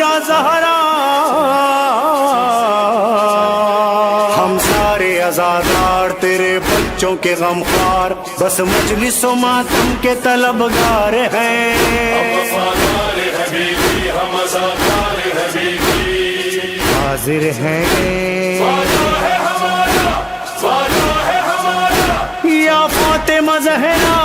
یا زہرا ہم سارے عزادار تیرے بچوں کے غمخوار، بس مجلس و ماتم کے طلبگار ہیں. حاضر ہیں یا فاطمہ زہرا،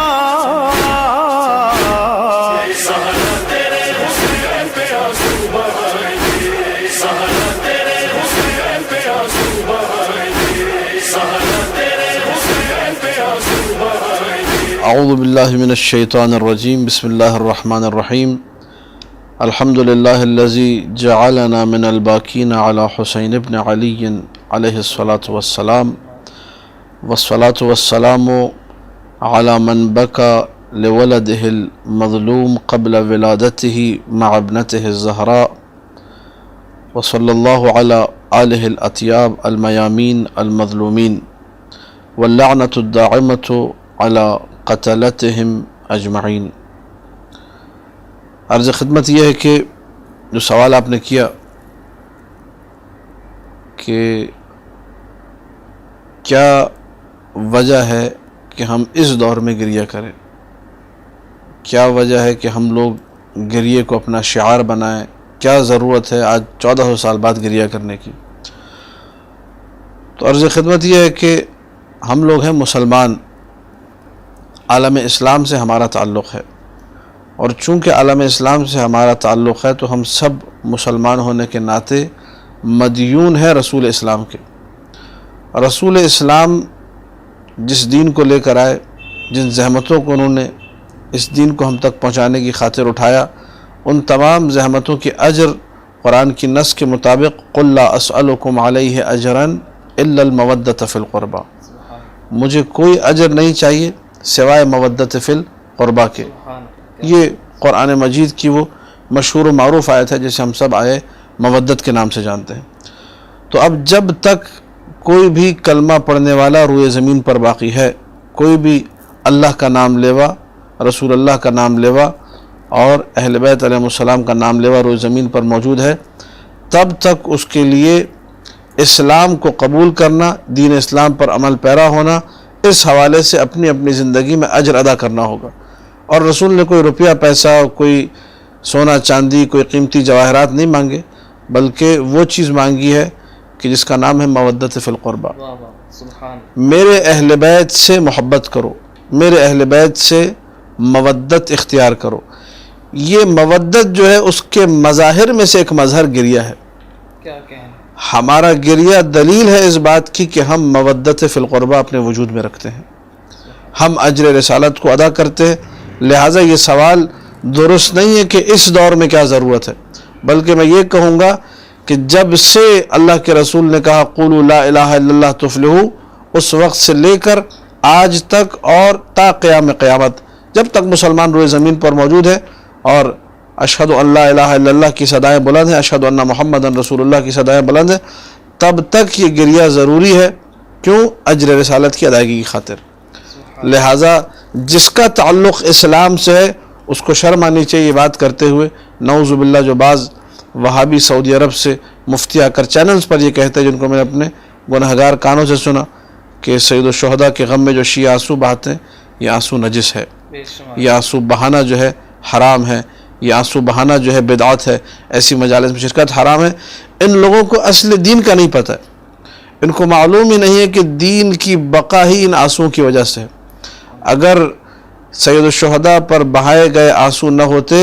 اعوذ باللہ من الشیطان الرجیم، بسم اللہ الرحمن الرحیم. الحمد للہ الذی جعلنا من الباکین علی حسین ابن علی علیہ الصلاۃ والسلام، والصلاۃ والسلام علی من بکا لولدہ المظلوم قبل ولادتہ مع ابنتہ الزہراء، وصلی اللہ علی آلہ الاطیاب المیامین المظلومین، واللعنۃ الداعمۃ علی قتلتہم اجمعین. عرض خدمت یہ ہے کہ جو سوال آپ نے کیا کہ کیا وجہ ہے کہ ہم اس دور میں گریہ کریں، کیا وجہ ہے کہ ہم لوگ گریے کو اپنا شعار بنائیں، کیا ضرورت ہے آج 1400 سال بعد گریہ کرنے کی. تو عرض خدمت یہ ہے کہ ہم لوگ ہیں مسلمان، عالم اسلام سے ہمارا تعلق ہے، اور چونکہ عالم اسلام سے ہمارا تعلق ہے تو ہم سب مسلمان ہونے کے ناطے مدیون ہیں رسول اسلام کے. رسول اسلام جس دین کو لے کر آئے، جن زحمتوں کو انہوں نے اس دین کو ہم تک پہنچانے کی خاطر اٹھایا، ان تمام زحمتوں کی اجر قرآن کی نص کے مطابق قُلْ لَا أَسْأَلُكُمْ عَلَيْهِ أَجْرًا إِلَّا الْمَوَدَّةَ فِي الْقُرْبَى، مجھے کوئی اجر نہیں چاہیے سوائے مودت فی القربہ کے. یہ قرآن مجید کی وہ مشہور و معروف آیت ہے جسے ہم سب آیے مودت کے نام سے جانتے ہیں. تو اب جب تک کوئی بھی کلمہ پڑھنے والا روئے زمین پر باقی ہے، کوئی بھی اللہ کا نام لیوا، رسول اللہ کا نام لیوا اور اہل بیت علیہ السلام کا نام لیوا روئے زمین پر موجود ہے، تب تک اس کے لیے اسلام کو قبول کرنا، دین اسلام پر عمل پیرا ہونا، اس حوالے سے اپنی اپنی زندگی میں اجر ادا کرنا ہوگا. اور رسول نے کوئی روپیہ پیسہ، کوئی سونا چاندی، کوئی قیمتی جواہرات نہیں مانگے، بلکہ وہ چیز مانگی ہے کہ جس کا نام ہے مودت فی القربہ. میرے اہل بیت سے محبت کرو، میرے اہل بیت سے مودت اختیار کرو. یہ مودت جو ہے اس کے مظاہر میں سے ایک مظہر گریہ ہے. ہمارا گریہ دلیل ہے اس بات کی کہ ہم مودت فی القربہ اپنے وجود میں رکھتے ہیں، ہم اجر رسالت کو ادا کرتے ہیں. لہٰذا یہ سوال درست نہیں ہے کہ اس دور میں کیا ضرورت ہے، بلکہ میں یہ کہوں گا کہ جب سے اللہ کے رسول نے کہا قولوا لا الہ الا اللہ تفلحوا، اس وقت سے لے کر آج تک اور تا قیام قیامت، جب تک مسلمان روئے زمین پر موجود ہے اور اشہد ان لا الہ الا اللہ کی صدائیں بلند ہیں، اشہد ان محمد رسول اللہ کی صدائیں بلند ہیں، تب تک یہ گریہ ضروری ہے. کیوں؟ اجر رسالت کی ادائیگی کی خاطر. لہٰذا جس کا تعلق اسلام سے ہے اس کو شرم آنی چاہیے یہ بات کرتے ہوئے. نعوذ باللہ جو بعض وہابی سعودی عرب سے مفتی آ کر چینلز پر یہ کہتے ہیں، جن کو میں نے اپنے گنہگار کانوں سے سنا، کہ سید الشہداء کے غم میں جو شیعہ آنسو بہاتے ہیں یہ آنسو نجس ہے، یہ آنسو بہانا جو ہے حرام ہے، یہ آنسو بہانا جو ہے بدعت ہے، ایسی مجالس میں شرکت حرام ہے. ان لوگوں کو اصل دین کا نہیں پتہ ہے، ان کو معلوم ہی نہیں ہے کہ دین کی بقا ہی ان آنسوؤں کی وجہ سے ہے. اگر سید الشہداء پر بہائے گئے آنسو نہ ہوتے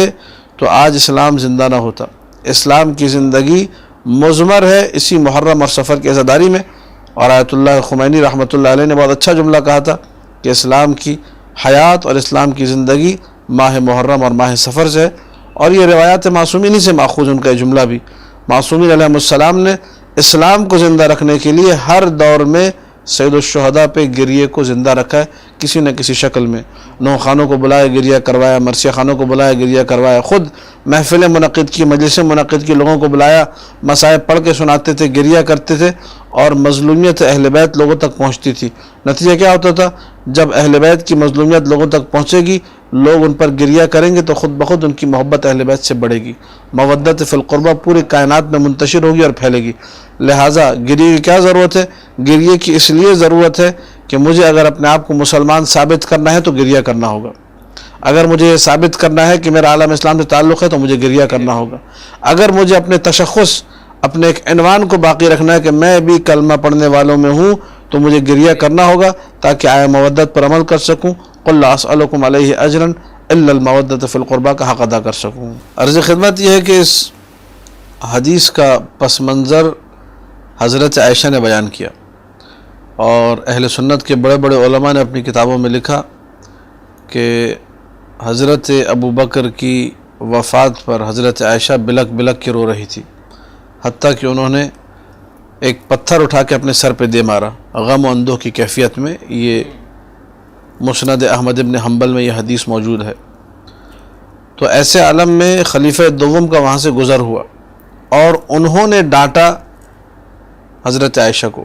تو آج اسلام زندہ نہ ہوتا. اسلام کی زندگی مضمر ہے اسی محرم اور صفر کی عزاداری میں. اور آیت اللہ خمینی رحمۃ اللہ علیہ نے بہت اچھا جملہ کہا تھا کہ اسلام کی حیات اور اسلام کی زندگی ماہ محرم اور ماہ صفر سے ہے. اور یہ روایات معصومین ہی سے ماخوذ ان کا جملہ بھی. معصومین علیہ السلام نے اسلام کو زندہ رکھنے کے لیے ہر دور میں سید الشہداء پہ گریے کو زندہ رکھا ہے کسی نہ کسی شکل میں. نو خانوں کو بلایا گریہ کروایا، مرثیہ خانوں کو بلایا گریہ کروایا، خود محفلیں منعقد کی، مجلسیں منعقد کی، لوگوں کو بلایا، مصائب پڑھ کے سناتے تھے، گریہ کرتے تھے، اور مظلومیت اہل بیت لوگوں تک پہنچتی تھی. نتیجہ کیا ہوتا تھا؟ جب اہل بیت کی مظلومیت لوگوں تک پہنچے گی لوگ ان پر گریہ کریں گے تو خود بخود ان کی محبت اہل بیت سے بڑھے گی، مودت فی القربہ پوری کائنات میں منتشر ہوگی اور پھیلے گی۔ لہٰذا گریہ کی کیا ضرورت ہے؟ گریہ کی اس لیے ضرورت ہے کہ مجھے اگر اپنے آپ کو مسلمان ثابت کرنا ہے تو گریہ کرنا ہوگا، اگر مجھے یہ ثابت کرنا ہے کہ میرا عالم اسلام سے تعلق ہے تو مجھے گریہ کرنا ہوگا، اگر مجھے اپنے تشخص، اپنے ایک عنوان کو باقی رکھنا ہے کہ میں بھی کلمہ پڑھنے والوں میں ہوں تو مجھے گریہ کرنا ہوگا تاکہ آیا مودت پر عمل کر سکوں۔ قل لا اسألکم علیہ اجرا الا المودۃ فی القربہ کا حق ادا کر سکوں۔ عرض خدمت یہ ہے کہ اس حدیث کا پس منظر حضرت عائشہ نے بیان کیا، اور اہل سنت کے بڑے بڑے علماء نے اپنی کتابوں میں لکھا کہ حضرت ابو بکر کی وفات پر حضرت عائشہ بلک بلک کے رو رہی تھی، حتیٰ کہ انہوں نے ایک پتھر اٹھا کے اپنے سر پہ دے مارا غم و اندوہ کی کیفیت میں۔ یہ مسند احمد ابن حنبل میں یہ حدیث موجود ہے۔ تو ایسے عالم میں خلیفہ دوم کا وہاں سے گزر ہوا اور انہوں نے ڈانٹا حضرت عائشہ کو،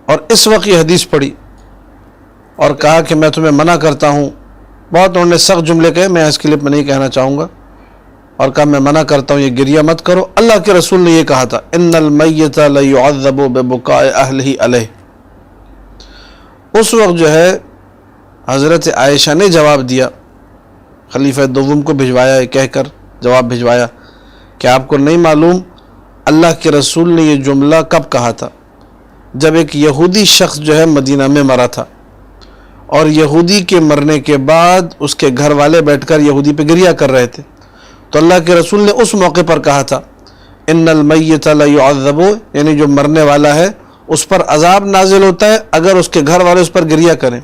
اور اس وقت یہ حدیث پڑھی اور کہا کہ میں تمہیں منع کرتا ہوں۔ بہت انہوں نے سخت جملے کہے، میں اس کلپ میں نہیں کہنا چاہوں گا، اور کہا میں منع کرتا ہوں، یہ گریہ مت کرو۔ اللہ کے رسول نے یہ کہا تھا ان المیت لیعذب ببکاء اہلہ علیہ۔ اس وقت جو ہے حضرت عائشہ نے جواب دیا، خلیفہ دوم کو بھجوایا، کہہ کر جواب بھجوایا کہ آپ کو نہیں معلوم اللہ کے رسول نے یہ جملہ کب کہا تھا؟ جب ایک یہودی شخص جو ہے مدینہ میں مرا تھا، اور یہودی کے مرنے کے بعد اس کے گھر والے بیٹھ کر یہودی پہ گریہ کر رہے تھے، تو اللہ کے رسول نے اس موقع پر کہا تھا ان المیت لیعذب، یعنی جو مرنے والا ہے اس پر عذاب نازل ہوتا ہے اگر اس کے گھر والے اس پر گریہ کریں۔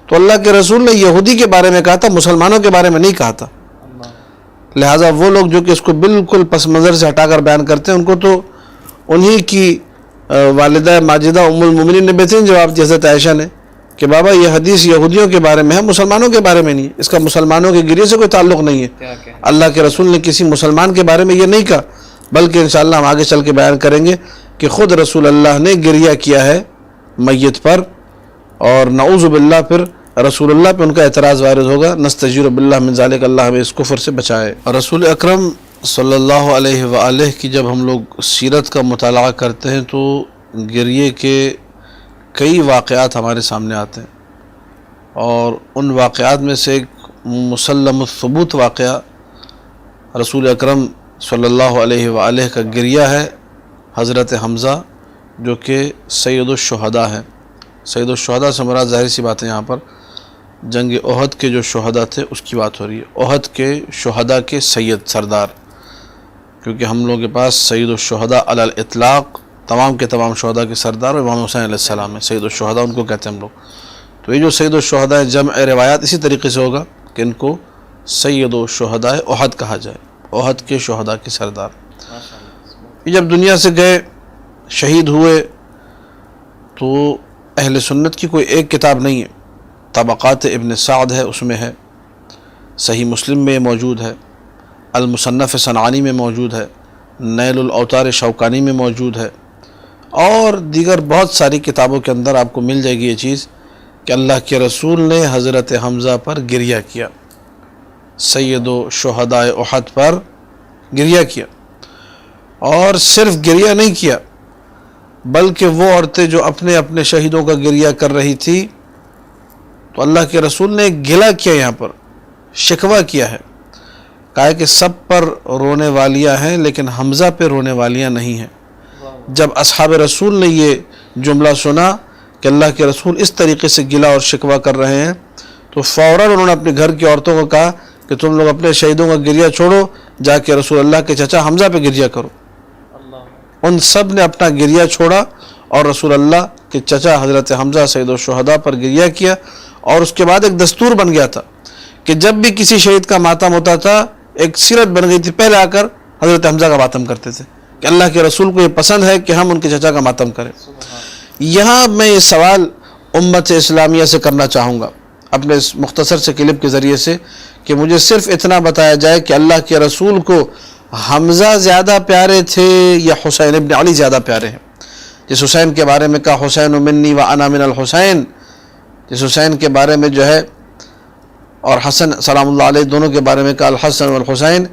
تو اللہ کے رسول نے یہودی کے بارے میں کہا تھا، مسلمانوں کے بارے میں نہیں کہا تھا۔ لہٰذا وہ لوگ جو کہ اس کو بالکل پس منظر سے ہٹا کر بیان کرتے ہیں، ان کو تو انہی کی والدہ ماجدہ ام المومنین نے بہترین جواب دیا حضرت عائشہ نے کہ بابا یہ حدیث یہودیوں کے بارے میں ہے، مسلمانوں کے بارے میں نہیں ہے، اس کا مسلمانوں کے گریہ سے کوئی تعلق نہیں ہے۔ اللہ کے رسول نے کسی مسلمان کے بارے میں یہ نہیں کہا، بلکہ انشاءاللہ ہم آگے چل کے بیان کریں گے کہ خود رسول اللہ نے گریہ کیا ہے میت پر، اور نعوذ باللہ پھر رسول اللہ پہ ان کا اعتراض وارد ہوگا۔ نستجیر باللہ من ذالک، اللہ ہمیں اس کفر سے بچائے۔ اور رسول اکرم صلی اللہ علیہ وآلہ کی جب ہم لوگ سیرت کا مطالعہ کرتے ہیں تو گریہ کے کئی واقعات ہمارے سامنے آتے ہیں، اور ان واقعات میں سے ایک مسلم الثبوت واقعہ رسول اکرم صلی اللہ علیہ وآلہ کا گریہ ہے حضرت حمزہ، جو کہ سید الشہداء ہیں۔ سید الشہداء سے مراد ظاہر سی بات ہے یہاں پر جنگ احد کے جو شہداء تھے اس کی بات ہو رہی ہے، احد کے شہداء کے سید سردار، کیونکہ ہم لوگوں کے پاس سید الشہداء علی الاطلاق تمام کے تمام شہداء کے سردار اور امام حسین علیہ السلام ہے، سید الشہداء ان کو کہتے ہیں ہم لوگ۔ تو یہ جو سید الشہداء جمع روایات اسی طریقے سے ہوگا کہ ان کو سید الشہداء احد کہا جائے، احد کے شہداء کے سردار۔ یہ جب دنیا سے گئے، شہید ہوئے، تو اہل سنت کی کوئی ایک کتاب نہیں ہے، طبقات ابن سعد ہے، اس میں ہے، صحیح مسلم میں موجود ہے، المصنف صنعانی میں موجود ہے، نیل الاوطار شوکانی میں موجود ہے، اور دیگر بہت ساری کتابوں کے اندر آپ کو مل جائے گی یہ چیز کہ اللہ کے رسول نے حضرت حمزہ پر گریہ کیا، سید و شہداء احد پر گریہ کیا، اور صرف گریہ نہیں کیا بلکہ وہ عورتیں جو اپنے اپنے شہیدوں کا گریہ کر رہی تھی، تو اللہ کے رسول نے گلہ کیا، یہاں پر شکوہ کیا ہے، کہا کہ سب پر رونے والیاں ہیں لیکن حمزہ پہ رونے والیاں نہیں ہیں۔ جب اصحاب رسول نے یہ جملہ سنا کہ اللہ کے رسول اس طریقے سے گلہ اور شکوہ کر رہے ہیں، تو فوراً انہوں نے اپنے گھر کی عورتوں کو کہا کہ تم لوگ اپنے شہیدوں کا گریہ چھوڑو، جا کے رسول اللہ کے چچا حمزہ پہ گریہ کرو۔ ان سب نے اپنا گریہ چھوڑا اور رسول اللہ کے چچا حضرت حمزہ سید الشہداء پر گریہ کیا، اور اس کے بعد ایک دستور بن گیا تھا کہ جب بھی کسی شہید کا ماتم ہوتا تھا، ایک سیرت بن گئی تھی، پہلے آ کر حضرت حمزہ کا ماتم کرتے تھے کہ اللہ کے رسول کو یہ پسند ہے کہ ہم ان کے چچا کا ماتم کریں۔ یہاں میں یہ سوال امت اسلامیہ سے کرنا چاہوں گا اپنے اس مختصر سے کلپ کے ذریعے سے کہ مجھے صرف اتنا بتایا جائے کہ اللہ کے رسول کو حمزہ زیادہ پیارے تھے یا حسین ابن علی زیادہ پیارے ہیں؟ جس حسین کے بارے میں کہا حسین منی و انا من الحسین، جس حسین کے بارے میں جو ہے اور حسن سلام اللہ علیہ دونوں کے بارے میں کہا الحسن والحسین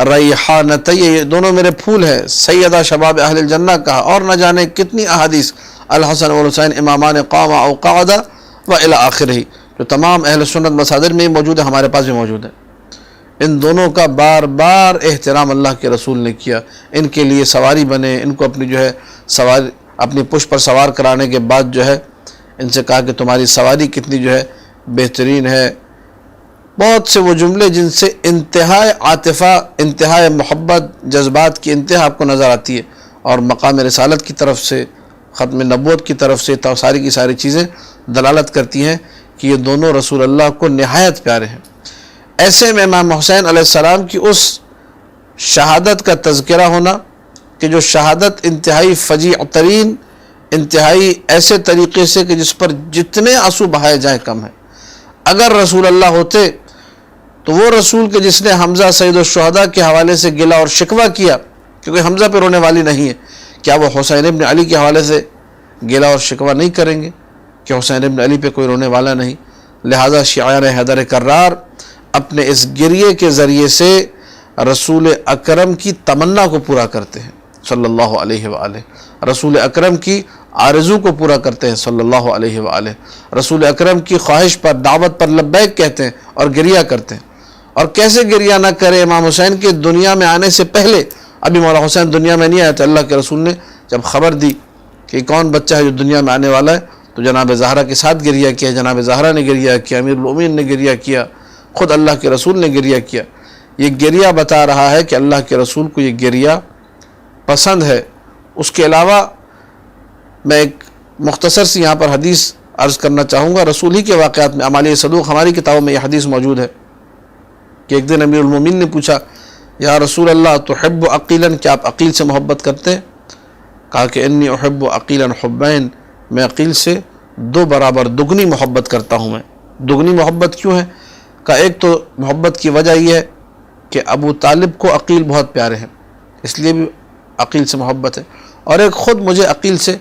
ریحانتی، یہ دونوں میرے پھول ہیں، سیدہ شباب اہل الجنہ کہا، اور نہ جانے کتنی احادیث الحسن والحسین امامان قام او قعد و الی آخرہ، جو تمام اہل سنت مصادر میں موجود ہے، ہمارے پاس بھی موجود ہے۔ ان دونوں کا بار بار احترام اللہ کے رسول نے کیا، ان کے لیے سواری بنے، ان کو اپنی جو ہے سواری اپنی پشت پر سوار کرانے کے بعد جو ہے ان سے کہا کہ تمہاری سواری کتنی جو ہے بہترین ہے۔ بہت سے وہ جملے جن سے انتہائی عاطفہ، انتہائی محبت، جذبات کی انتہا آپ کو نظر آتی ہے، اور مقام رسالت کی طرف سے، ختم نبوت کی طرف سے ساری کی ساری چیزیں دلالت کرتی ہیں کہ یہ دونوں رسول اللہ کو نہایت پیارے ہیں۔ ایسے میں امام حسین علیہ السلام کی اس شہادت کا تذکرہ ہونا کہ جو شہادت انتہائی فجیع ترین، انتہائی ایسے طریقے سے کہ جس پر جتنے آنسو بہائے جائیں کم ہے۔ اگر رسول اللہ ہوتے تو وہ رسول کہ جس نے حمزہ سید الشہداء کے حوالے سے گلہ اور شکوہ کیا، کیونکہ حمزہ پہ رونے والی نہیں ہے، کیا وہ حسین ابن علی کے حوالے سے گلہ اور شکوہ نہیں کریں گے کہ حسین ابن علی پہ کوئی رونے والا نہیں؟ لہٰذا شیعان حیدر کرار اپنے اس گریے کے ذریعے سے رسول اکرم کی تمنا کو پورا کرتے ہیں صلی اللہ علیہ وآلہ، رسول اکرم کی آرزو کو پورا کرتے ہیں صلی اللہ علیہ وآلہ، رسول اکرم کی خواہش پر، دعوت پر لبیک کہتے ہیں اور گریہ کرتے ہیں۔ اور کیسے گریہ نہ کرے امام حسین کے دنیا میں آنے سے پہلے، ابھی مولا حسین دنیا میں نہیں آیا تو اللہ کے رسول نے جب خبر دی کہ کون بچہ ہے جو دنیا میں آنے والا ہے تو جناب زہرا کے ساتھ گریہ کیا، جناب زہرا نے گریہ کیا، امیر المومنین نے گریہ کیا، خود اللہ کے رسول نے گریہ کیا۔ یہ گریہ بتا رہا ہے کہ اللہ کے رسول کو یہ گریہ پسند ہے۔ اس کے علاوہ میں ایک مختصر سی یہاں پر حدیث عرض کرنا چاہوں گا، رسول ہی کے واقعات میں، اعمال صدوق ہماری کتابوں میں یہ حدیث موجود ہے کہ ایک دن امیر المومنین نے پوچھا یا رسول اللہ تحب عقیلا، کیا آپ عقیل سے محبت کرتے ہیں؟ کہا کہ انی احب عقیلا حبین، میں عقیل سے دو برابر دگنی محبت کرتا ہوں۔ میں دگنی محبت کیوں ہے؟ کہا ایک تو محبت کی وجہ یہ ہے کہ ابو طالب کو عقیل بہت پیارے ہیں، اس لیے بھی عقیل سے محبت ہے، اور ایک خود مجھے عقیل سے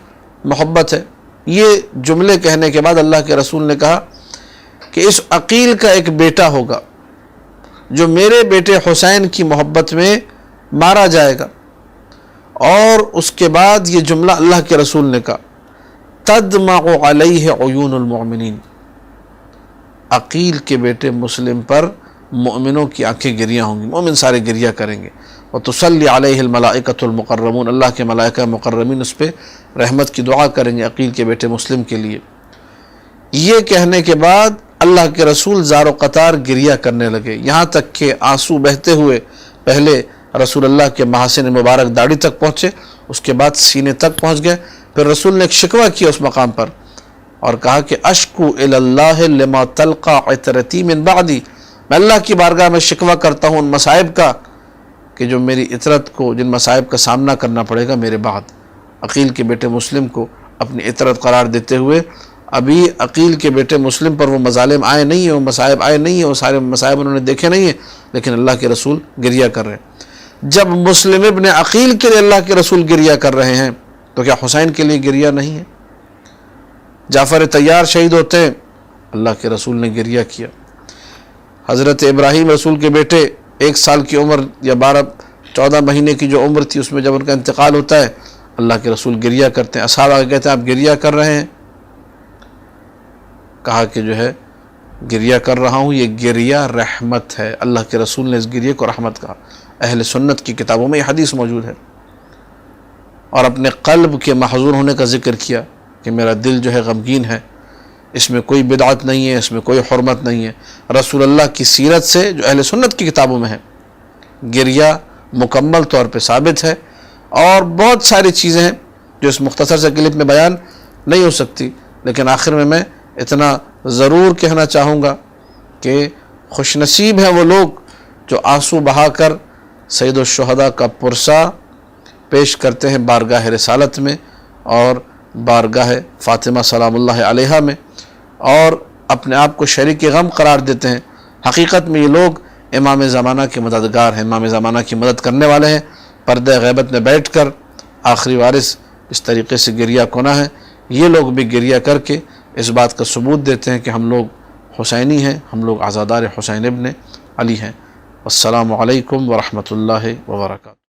محبت ہے۔ یہ جملے کہنے کے بعد اللہ کے رسول نے کہا کہ اس عقیل کا ایک بیٹا ہوگا جو میرے بیٹے حسین کی محبت میں مارا جائے گا۔ اور اس کے بعد یہ جملہ اللہ کے رسول نے کہا تدمع علیہ عیون المؤمنین، عقیل کے بیٹے مسلم پر مؤمنوں کی آنکھیں گریاں ہوں گی، مومن سارے گریہ کریں گے۔ وتصلی علیہ الملائکۃ المقربون، اللہ کے ملائکہ مقربین اس پہ رحمت کی دعا کریں گے عقیل کے بیٹے مسلم کے لیے۔ یہ کہنے کے بعد اللہ کے رسول زار و قطار گریہ کرنے لگے، یہاں تک کہ آنسو بہتے ہوئے پہلے رسول اللہ کے محاسن مبارک داڑھی تک پہنچے، اس کے بعد سینے تک پہنچ گئے۔ پھر رسول نے ایک شکوہ کیا اس مقام پر اور کہا کہ اشکو الی اللہ لما تلقى عترتی من بعدی، میں اللہ کی بارگاہ میں شکوہ کرتا ہوں ان مصائب کا کہ جو میری عطرت کو، جن مصائب کا سامنا کرنا پڑے گا میرے بعد۔ عقیل کے بیٹے مسلم کو اپنی عطرت قرار دیتے ہوئے، ابھی عقیل کے بیٹے مسلم پر وہ مظالم آئے نہیں ہیں، وہ مصائب آئے نہیں ہیں، وہ سارے مصائب انہوں نے دیکھے نہیں ہیں، لیکن اللہ کے رسول گریہ کر رہے ہیں۔ جب مسلم ابن عقیل کے لیے اللہ کے رسول گریہ کر رہے ہیں تو کیا حسین کے لیے گریہ نہیں ہے؟ جعفر طیار شہید ہوتے ہیں، اللہ کے رسول نے گریہ کیا۔ حضرت ابراہیم رسول کے بیٹے 1 سال کی عمر یا 14 مہینے کی جو عمر تھی اس میں جب ان کا انتقال ہوتا ہے، اللہ کے رسول گریہ کرتے ہیں۔ اصحاب آگے کہتے ہیں آپ گریہ کر رہے ہیں؟ کہا کہ جو ہے گریہ کر رہا ہوں، یہ گریہ رحمت ہے۔ اللہ کے رسول نے اس گریہ کو رحمت کہا۔ اہل سنت کی کتابوں میں یہ حدیث موجود ہے۔ اور اپنے قلب کے محزون ہونے کا ذکر کیا کہ میرا دل جو ہے غمگین ہے، اس میں کوئی بدعت نہیں ہے، اس میں کوئی حرمت نہیں ہے۔ رسول اللہ کی سیرت سے جو اہل سنت کی کتابوں میں ہے، گریہ مکمل طور پہ ثابت ہے۔ اور بہت ساری چیزیں ہیں جو اس مختصر سے کلپ میں بیان نہیں ہو سکتی، لیکن آخر میں اتنا ضرور کہنا چاہوں گا کہ خوش نصیب ہیں وہ لوگ جو آنسو بہا کر سید الشہداء کا پرسہ پیش کرتے ہیں بارگاہ رسالت میں اور بارگاہ فاطمہ سلام اللہ علیہا میں، اور اپنے آپ کو شریک غم قرار دیتے ہیں۔ حقیقت میں یہ لوگ امام زمانہ کے مددگار ہیں، امام زمانہ کی مدد کرنے والے ہیں۔ پردہ غیبت میں بیٹھ کر آخری وارث اس طریقے سے گریہ کنا ہے، یہ لوگ بھی گریہ کر کے اس بات کا ثبوت دیتے ہیں کہ ہم لوگ حسینی ہیں، ہم لوگ عزادار حسین ابن علی ہیں۔ السلام علیکم ورحمۃ اللہ وبرکاتہ۔